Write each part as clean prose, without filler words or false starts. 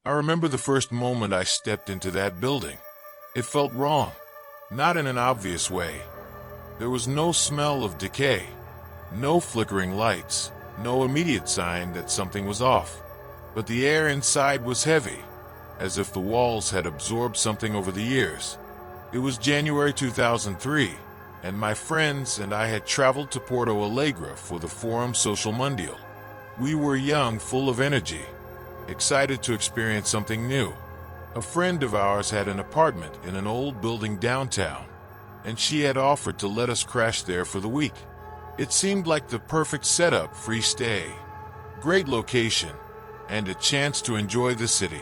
I remember the first moment I stepped into that building. It felt wrong, not in an obvious way. There was no smell of decay, no flickering lights, no immediate sign that something was off. But the air inside was heavy, as if the walls had absorbed something over the years. It was January 2003, and my friends and I had traveled to Porto Alegre for the Forum Social Mundial. We were young, full of energy, excited to experience something new. A friend of ours had an apartment in an old building downtown, and she had offered to let us crash there for the week. It seemed like the perfect setup, free stay, great location, and a chance to enjoy the city.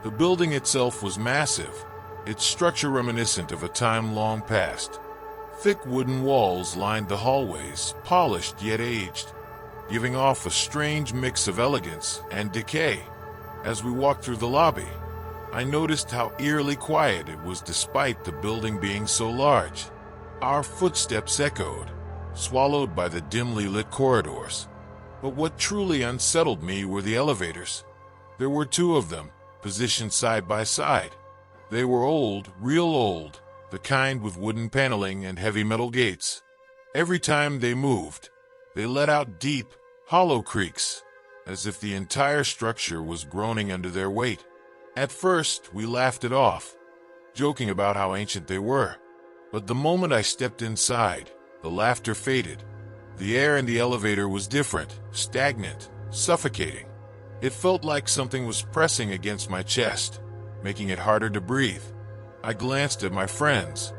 The building itself was massive, its structure reminiscent of a time long past. Thick wooden walls lined the hallways, polished yet aged, giving off a strange mix of elegance and decay. As we walked through the lobby, I noticed how eerily quiet it was despite the building being so large. Our footsteps echoed, swallowed by the dimly lit corridors. But what truly unsettled me were the elevators. There were two of them, positioned side by side. They were old, real old, the kind with wooden paneling and heavy metal gates. Every time they moved, they let out deep, hollow creaks, as if the entire structure was groaning under their weight. At first, we laughed it off, joking about how ancient they were. But the moment I stepped inside, the laughter faded. The air in the elevator was different, stagnant, suffocating. It felt like something was pressing against my chest, making it harder to breathe. I glanced at my friends,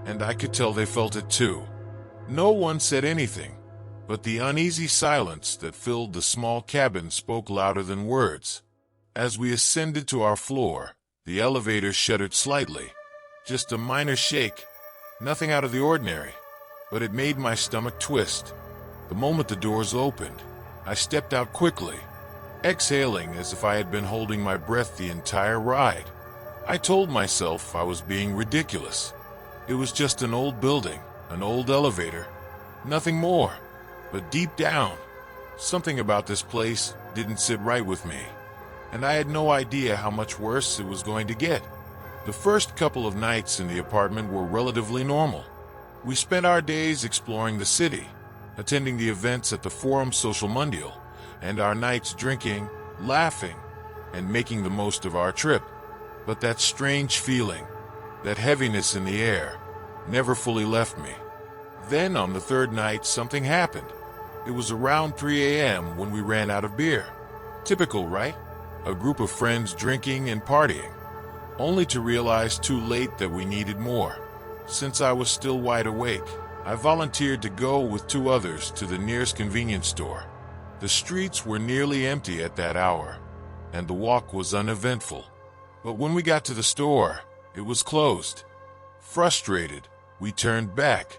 and I could tell they felt it too. No one said anything, but the uneasy silence that filled the small cabin spoke louder than words. As we ascended to our floor, the elevator shuddered slightly. Just a minor shake, nothing out of the ordinary, but it made my stomach twist. The moment the doors opened, I stepped out quickly, exhaling as if I had been holding my breath the entire ride. I told myself I was being ridiculous. It was just an old building, an old elevator, nothing more. But deep down, something about this place didn't sit right with me, and I had no idea how much worse it was going to get. The first couple of nights in the apartment were relatively normal. We spent our days exploring the city, attending the events at the Forum Social Mundial, and our nights drinking, laughing, and making the most of our trip. But that strange feeling, that heaviness in the air, never fully left me. Then on the third night, something happened. It was around 3 a.m. when we ran out of beer. Typical, right? A group of friends drinking and partying, only to realize too late that we needed more. Since I was still wide awake, I volunteered to go with two others to the nearest convenience store. The streets were nearly empty at that hour, and the walk was uneventful. But when we got to the store, it was closed. Frustrated, we turned back,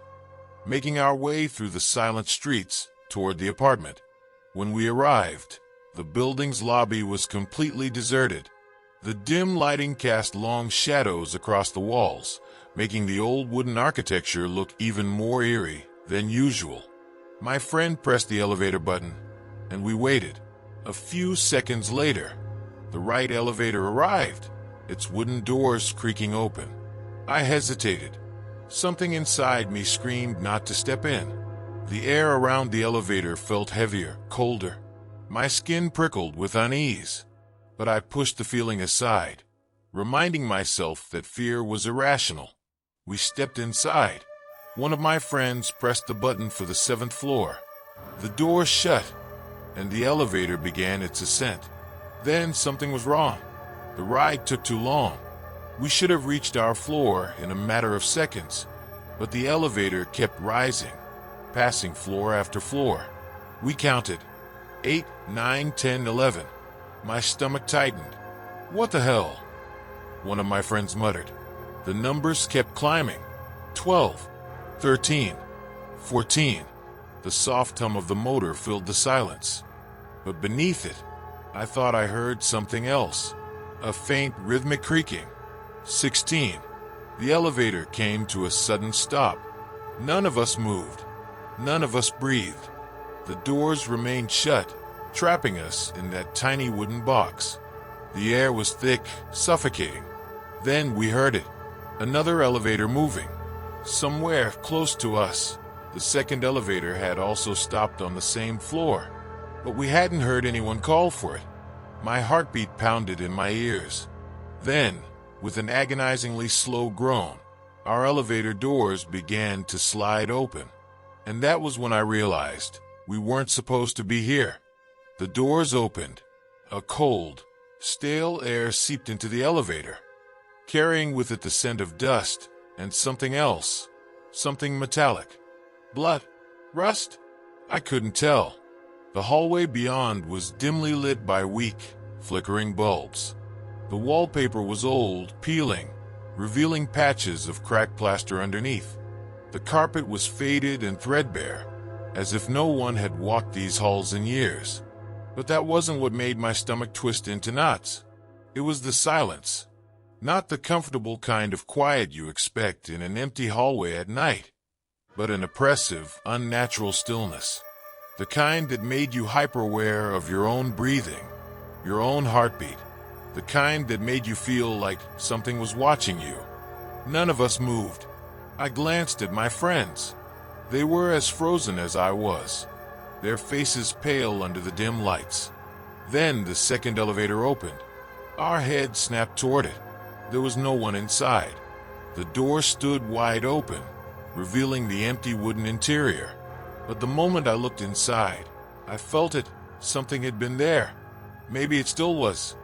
making our way through the silent streets toward the apartment. When we arrived, the building's lobby was completely deserted. The dim lighting cast long shadows across the walls, making the old wooden architecture look even more eerie than usual. My friend pressed the elevator button, and we waited. A few seconds later, the right elevator arrived, its wooden doors creaking open. I hesitated. Something inside me screamed not to step in. The air around the elevator felt heavier, colder. My skin prickled with unease, but I pushed the feeling aside, reminding myself that fear was irrational. We stepped inside. One of my friends pressed the button for the 7th floor. The door shut, and the elevator began its ascent. Then something was wrong. The ride took too long. We should have reached our floor in a matter of seconds, but the elevator kept rising, passing floor after floor. We counted 8, 9, 10, 11. My stomach tightened. What the hell? One of my friends muttered. The numbers kept climbing. 12, 13, 14. The soft hum of the motor filled the silence. But beneath it, I thought I heard something else. A faint rhythmic creaking. 16. The elevator came to a sudden stop. None of us moved. None of us breathed. The doors remained shut, trapping us in that tiny wooden box. The air was thick, suffocating. Then we heard it. Another elevator moving. Somewhere close to us. The second elevator had also stopped on the same floor, but we hadn't heard anyone call for it. My heartbeat pounded in my ears. Then, with an agonizingly slow groan, our elevator doors began to slide open. And that was when I realized we weren't supposed to be here. The doors opened. A cold, stale air seeped into the elevator, carrying with it the scent of dust and something else, something metallic. Blood? Rust? I couldn't tell. The hallway beyond was dimly lit by weak, flickering bulbs. The wallpaper was old, peeling, revealing patches of cracked plaster underneath. The carpet was faded and threadbare, as if no one had walked these halls in years. But that wasn't what made my stomach twist into knots. It was the silence. Not the comfortable kind of quiet you expect in an empty hallway at night, but an oppressive, unnatural stillness. The kind that made you hyper-aware of your own breathing, your own heartbeat. The kind that made you feel like something was watching you. None of us moved. I glanced at my friends. They were as frozen as I was, their faces pale under the dim lights. Then the second elevator opened. Our heads snapped toward it. There was no one inside. The door stood wide open, revealing the empty wooden interior. But the moment I looked inside, I felt it. Something had been there. Maybe it still was.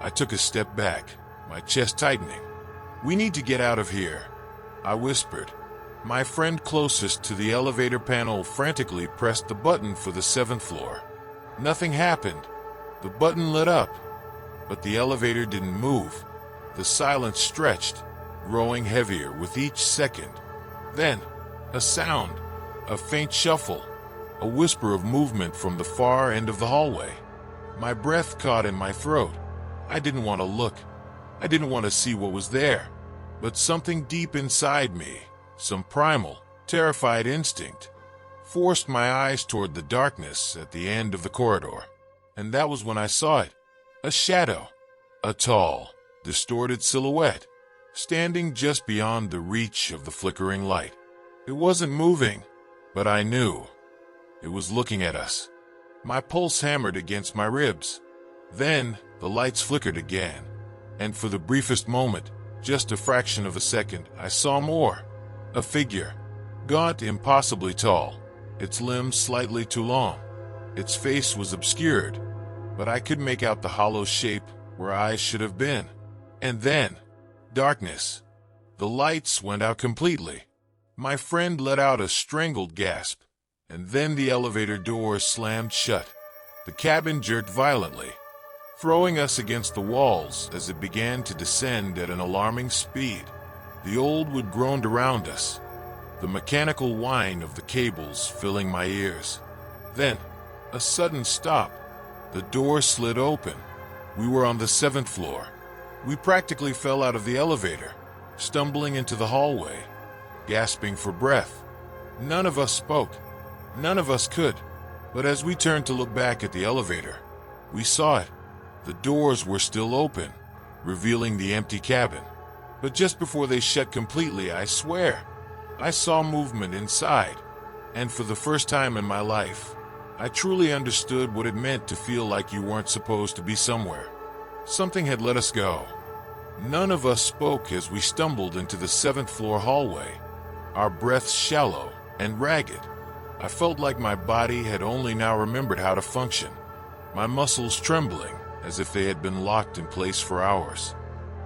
I took a step back, my chest tightening. "We need to get out of here," I whispered. My friend closest to the elevator panel frantically pressed the button for the 7th floor. Nothing happened. The button lit up, but the elevator didn't move. The silence stretched, growing heavier with each second. Then, a sound, a faint shuffle, a whisper of movement from the far end of the hallway. My breath caught in my throat. I didn't want to look. I didn't want to see what was there. But something deep inside me, some primal, terrified instinct, forced my eyes toward the darkness at the end of the corridor. And that was when I saw it. A shadow. A tall, distorted silhouette, standing just beyond the reach of the flickering light. It wasn't moving, but I knew. It was looking at us. My pulse hammered against my ribs. Then, the lights flickered again, and for the briefest moment, just a fraction of a second, I saw more. A figure. Gaunt, impossibly tall, its limbs slightly too long. Its face was obscured, but I could make out the hollow shape where eyes should have been. And then, darkness. The lights went out completely. My friend let out a strangled gasp, and then the elevator doors slammed shut. The cabin jerked violently, throwing us against the walls as it began to descend at an alarming speed. The old wood groaned around us, the mechanical whine of the cables filling my ears. Then, a sudden stop. The door slid open. We were on the 7th floor. We practically fell out of the elevator, stumbling into the hallway, gasping for breath. None of us spoke. None of us could. But as we turned to look back at the elevator, we saw it. The doors were still open, revealing the empty cabin. But just before they shut completely, I swear, I saw movement inside. And for the first time in my life, I truly understood what it meant to feel like you weren't supposed to be somewhere. Something had let us go. None of us spoke as we stumbled into the 7th floor hallway, our breaths shallow and ragged. I felt like my body had only now remembered how to function, my muscles trembling as if they had been locked in place for hours.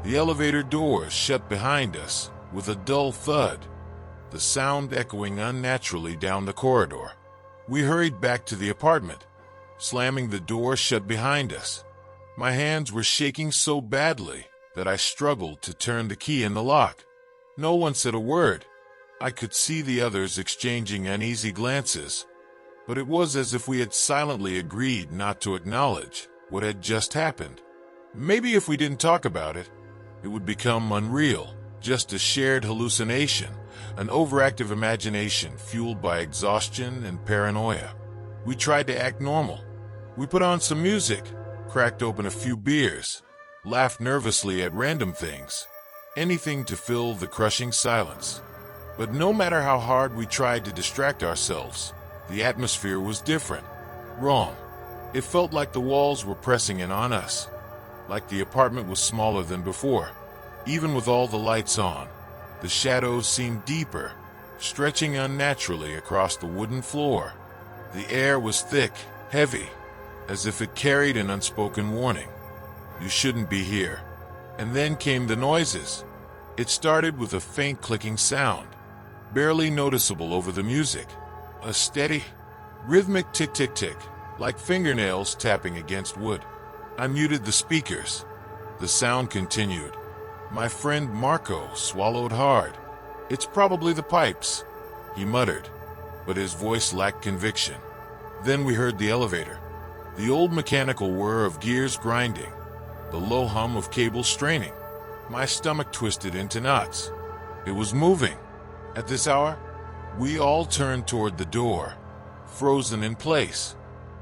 The elevator doors shut behind us with a dull thud, the sound echoing unnaturally down the corridor. We hurried back to the apartment, slamming the door shut behind us. My hands were shaking so badly that I struggled to turn the key in the lock. No one said a word. I could see the others exchanging uneasy glances, but it was as if we had silently agreed not to acknowledge what had just happened. Maybe if we didn't talk about it, it would become unreal, just a shared hallucination, an overactive imagination fueled by exhaustion and paranoia. We tried to act normal. We put on some music, cracked open a few beers, laughed nervously at random things, anything to fill the crushing silence. But no matter how hard we tried to distract ourselves, the atmosphere was different. Wrong. It felt like the walls were pressing in on us, like the apartment was smaller than before. Even with all the lights on, the shadows seemed deeper, stretching unnaturally across the wooden floor. The air was thick, heavy, as if it carried an unspoken warning. You shouldn't be here. And then came the noises. It started with a faint clicking sound, barely noticeable over the music. A steady, rhythmic tick-tick-tick, like fingernails tapping against wood. I muted the speakers. The sound continued. My friend Marco swallowed hard. "It's probably the pipes," he muttered, but his voice lacked conviction. Then we heard the elevator. The old mechanical whir of gears grinding, the low hum of cables straining. My stomach twisted into knots. It was moving. At this hour, we all turned toward the door, frozen in place.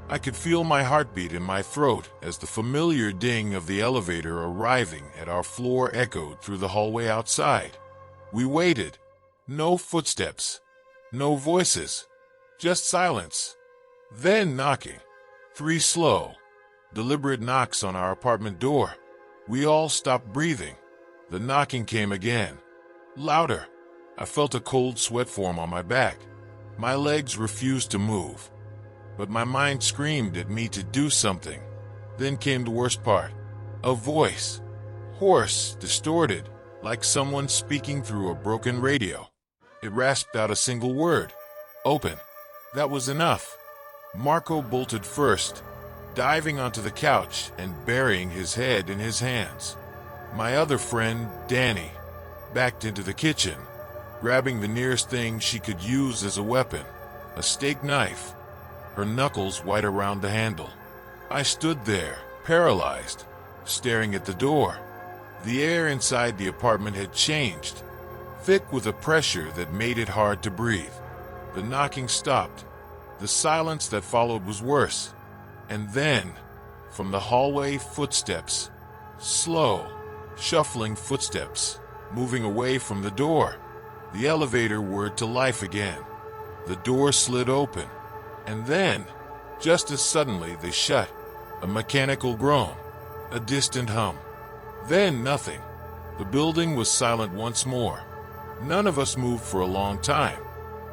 I could feel my heartbeat in my throat as the familiar ding of the elevator arriving at our floor echoed through the hallway outside. We waited. No footsteps. No voices. Just silence. Then knocking. 3 slow, deliberate knocks on our apartment door. We all stopped breathing. The knocking came again. Louder. I felt a cold sweat form on my back. My legs refused to move, but my mind screamed at me to do something. Then came the worst part. A voice. Hoarse, distorted, like someone speaking through a broken radio. It rasped out a single word. "Open." That was enough. Marco bolted first, diving onto the couch and burying his head in his hands. My other friend, Danny, backed into the kitchen, grabbing the nearest thing she could use as a weapon, a steak knife, her knuckles white around the handle. I stood there, paralyzed, staring at the door. The air inside the apartment had changed, thick with a pressure that made it hard to breathe. The knocking stopped. The silence that followed was worse. And then, from the hallway, footsteps. Slow, shuffling footsteps, moving away from the door. The elevator whirred to life again. The door slid open. And then, just as suddenly, they shut. A mechanical groan. A distant hum. Then nothing. The building was silent once more. None of us moved for a long time.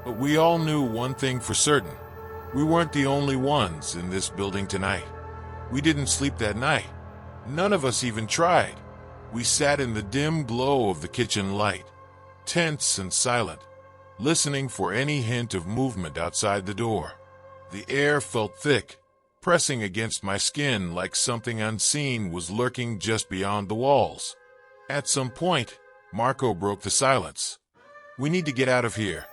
But we all knew one thing for certain. We weren't the only ones in this building tonight. We didn't sleep that night. None of us even tried. We sat in the dim glow of the kitchen light, tense and silent, listening for any hint of movement outside the door. The air felt thick, pressing against my skin like something unseen was lurking just beyond the walls. At some point, Marco broke the silence. "We need to get out of here."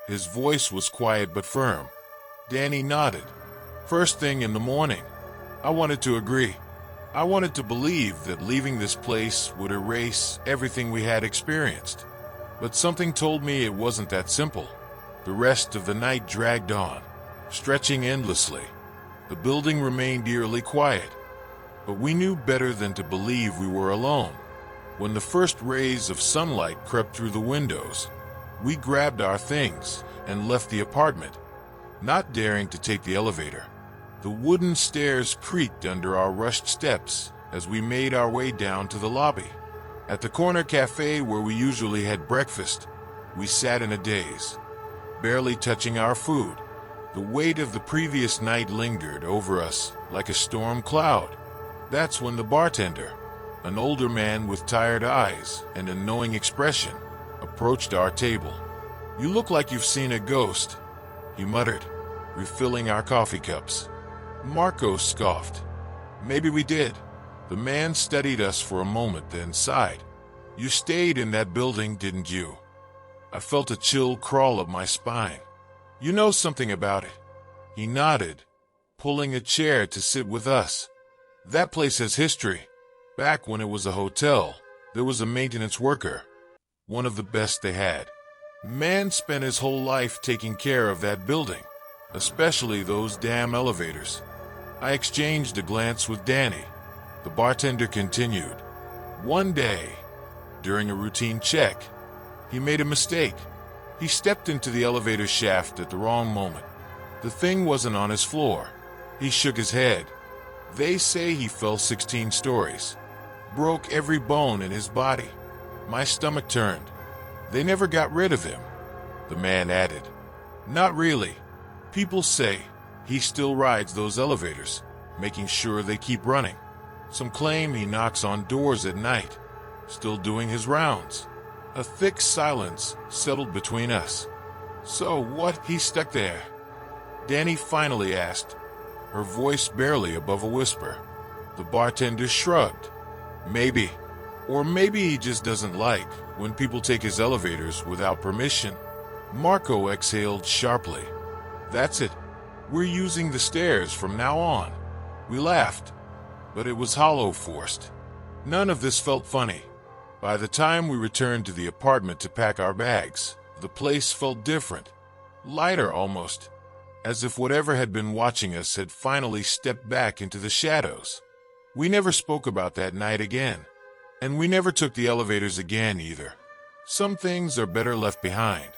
His voice was quiet but firm. Danny nodded. "First thing in the morning." I wanted to agree. I wanted to believe that leaving this place would erase everything we had experienced. But something told me it wasn't that simple. The rest of the night dragged on, stretching endlessly. The building remained eerily quiet, but we knew better than to believe we were alone. When the first rays of sunlight crept through the windows, we grabbed our things and left the apartment, not daring to take the elevator. The wooden stairs creaked under our rushed steps as we made our way down to the lobby. At the corner cafe where we usually had breakfast, we sat in a daze, barely touching our food. The weight of the previous night lingered over us like a storm cloud. That's when the bartender, an older man with tired eyes and a knowing expression, approached our table. "You look like you've seen a ghost," he muttered, refilling our coffee cups. Marco scoffed. "Maybe we did." The man studied us for a moment, then sighed. "You stayed in that building, didn't you?" I felt a chill crawl up my spine. "You know something about it." He nodded, pulling a chair to sit with us. "That place has history. Back when it was a hotel, there was a maintenance worker, one of the best they had. Man spent his whole life taking care of that building, especially those damn elevators." I exchanged a glance with Danny. The bartender continued. One day, during a routine check, he made a mistake. He stepped into the elevator shaft at the wrong moment. The thing wasn't on his floor. He shook his head. They say he fell 16 stories. Broke every bone in his body. My stomach turned. They never got rid of him. The man added, "Not really. People say he still rides those elevators, making sure they keep running. Some claim he knocks on doors at night, still doing his rounds." A thick silence settled between us. "So what?" He stuck there. Danny finally asked, her voice barely above a whisper. The bartender shrugged. "Maybe. Or maybe he just doesn't like when people take his elevators without permission." Marco exhaled sharply. "That's it. We're using the stairs from now on." We laughed, but it was hollow forced. None of this felt funny. By the time we returned to the apartment to pack our bags, the place felt different. Lighter almost, as if whatever had been watching us had finally stepped back into the shadows. We never spoke about that night again, and we never took the elevators again either. Some things are better left behind.